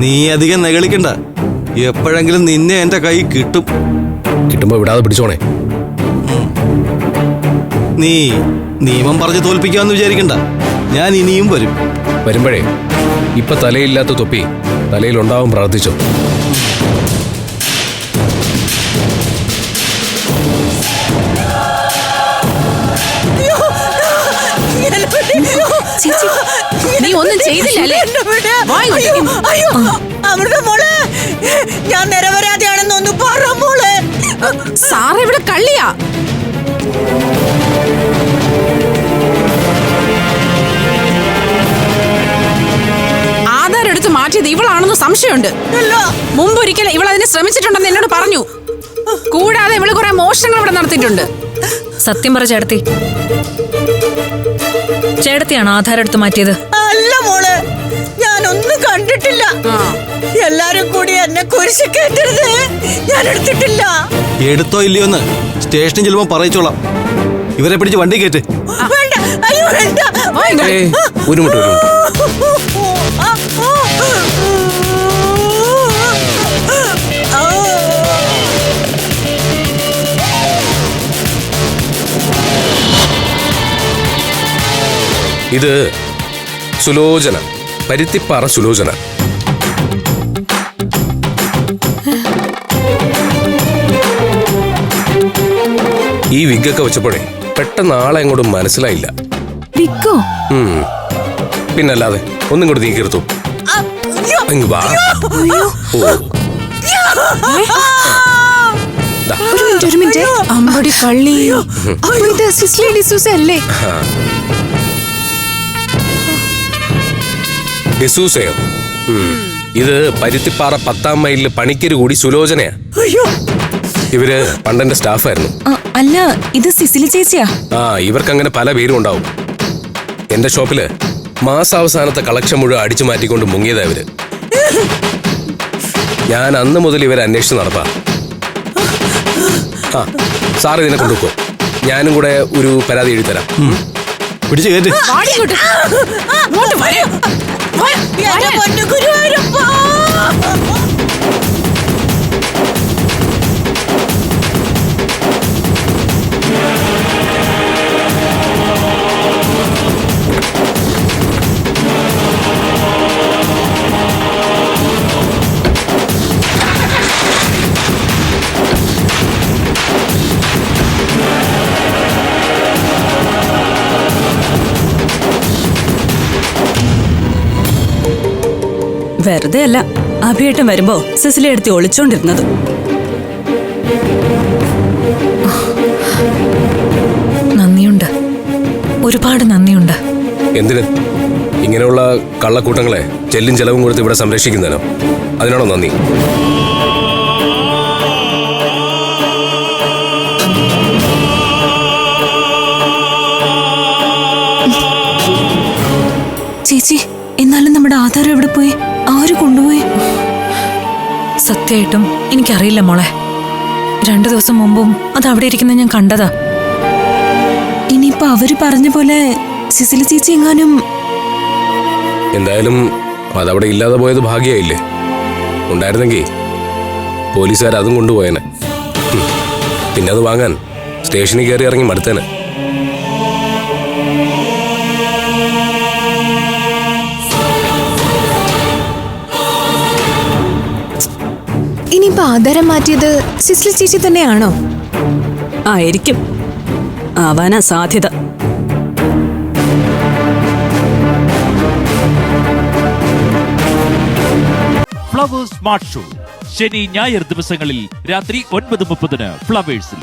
നീ അധികം നെകളിക്കണ്ട. എപ്പോഴെങ്കിലും നിന്നെ എന്റെ കൈ കിട്ടും. കിട്ടുമ്പോ വിടാതെ പിടിച്ചോണേ. നീ നിയമം പറഞ്ഞ് തോൽപ്പിക്കാന്ന് വിചാരിക്കണ്ട. ഞാൻ ഇനിയും വരും. വരുമ്പോഴേ ഇപ്പൊ തലയില്ലാത്ത തൊപ്പി തലയിലുണ്ടാവും. പ്രാർത്ഥിച്ചോ. നീ ഒന്നും ചെയ്തില്ലല്ലേ? മോളെ, ഞാൻ നിരപരാധിയാണെന്ന് ഒന്ന് പറ മോളെ. സാറ് ഇവിടെ കള്ളിയാ. ആധാരം എടുത്ത് മാറ്റിയത് ഇവളാണെന്ന് സംശയമുണ്ട്. മുമ്പൊരിക്കൽ ഇവൾ അതിന് ശ്രമിച്ചിട്ടുണ്ടെന്ന് എന്നോട് പറഞ്ഞു. കൂടാതെ ഇവള് കുറെ മോഷണങ്ങൾ ഇവിടെ നടത്തിയിട്ടുണ്ട്. സത്യം പറ ചേട്ടത്തി, ചേട്ടത്തിയാണോ ആധാരം എടുത്ത് മാറ്റിയത്? അല്ല മോളെ, ഞാനൊന്നും കണ്ടിട്ടില്ല. എല്ലാരും കൂടി എന്നെ കുരിശ് കേട്ടരുത്. ഞാൻ എടുത്തിട്ടില്ല. എടുത്തോ ഇല്ലയോന്ന് സ്റ്റേഷനിൽ ചെല്ലുമ്പോ പറയിച്ചോളാം. ഇവരെ പിടിച്ച് വണ്ടി കയറ്റ്. വേണ്ട, അയ്യോ വേണ്ട. ഒരു മിനിറ്റ്. ഇത് സുലോചന, പരുത്തിപ്പാറ സുലോചന. ഈ വിഗൊക്കെ വെച്ചപ്പോഴേ പെട്ടെന്ന് ആളെ അങ്ങോട്ടും മനസ്സിലായില്ല. പിന്നല്ലാതെ ഒന്നും കൂടെ നീ കീർത്തു. വാ. ഒരു മിനിറ്റ്. അമ്പടി കള്ളി. ഇത് സിസ്ലി ഡിസൂസ അല്ലേ? ഡിസൂസയോ? ഇത് പരുത്തിപ്പാറ 10ാം മൈലില് പണിക്കര് കൂടി സുലോചനയാ. ഇവര് പണ്ടെന്റെ സ്റ്റാഫായിരുന്നു. അല്ല, ഇത് സിസിലി ചേച്ചിയാ. ഇവർക്ക് അങ്ങനെ പല പേരും ഉണ്ടാവും. എന്റെ ഷോപ്പില് മാസാവസാനത്തെ കളക്ഷൻ മുഴുവൻ അടിച്ചു മാറ്റിക്കൊണ്ട് മുങ്ങിയതാ ഇവര്. ഞാൻ അന്ന് മുതൽ ഇവരെ അന്വേഷിച്ച് നടപ്പാ. സാർ ഇതിനെ കൊണ്ടുപോക്കോ. ഞാനും കൂടെ ഒരു പരാതി എഴുതി തരാം. പിടിച്ചു കയറ്റ്. വെറുതെ അല്ല അഭിയേട്ടൻ വരുമ്പോ സിസിലി എടുത്ത് ഒളിച്ചോണ്ടിരുന്നത്. നന്ദിയുണ്ട്, ഒരുപാട് നന്ദിയുണ്ട്. എന്തിന്? ഇങ്ങനെയുള്ള കള്ളക്കൂട്ടങ്ങളെ ചെല്ലും ചെലവും കൊടുത്ത് ഇവിടെ സംരക്ഷിക്കുന്നതിനോ? അതിനാണോ നന്ദി? ചേച്ചി, എന്നാലും നമ്മുടെ ആധാരം എവിടെ പോയി? ആര് കൊണ്ടുപോയി? സത്യമായിട്ടും എനിക്കറിയില്ല മോളെ. 2 ദിവസം മുമ്പും അത് അവിടെ ഇരിക്കുന്നത് ഞാൻ കണ്ടതാ. ഇനിയിപ്പോ അവര് പറഞ്ഞ പോലെ സിസിലി ചേച്ചി എങ്ങാനും. എന്തായാലും അതവിടെ ഇല്ലാതെ പോയത് ഭാഗ്യമായില്ലേ. ഉണ്ടായിരുന്നെങ്കിൽ പോലീസുകാർ അതും കൊണ്ടുപോയേനെ. പിന്നെ അത് വാങ്ങാൻ സ്റ്റേഷനിൽ കയറി ഇറങ്ങി മടുത്തേനെ. ഇനിയിപ്പോ ആധാരം മാറ്റിയത് സിസ്ലി ചേച്ചി തന്നെയാണോ? ആയിരിക്കും, ആവാനാ സാധ്യത. ഫ്ലവേഴ്സ് സ്മാർട്ട് ഷോ ശനി ഞായർ ദിവസങ്ങളിൽ രാത്രി 9:30 ഫ്ലവേഴ്സിൽ.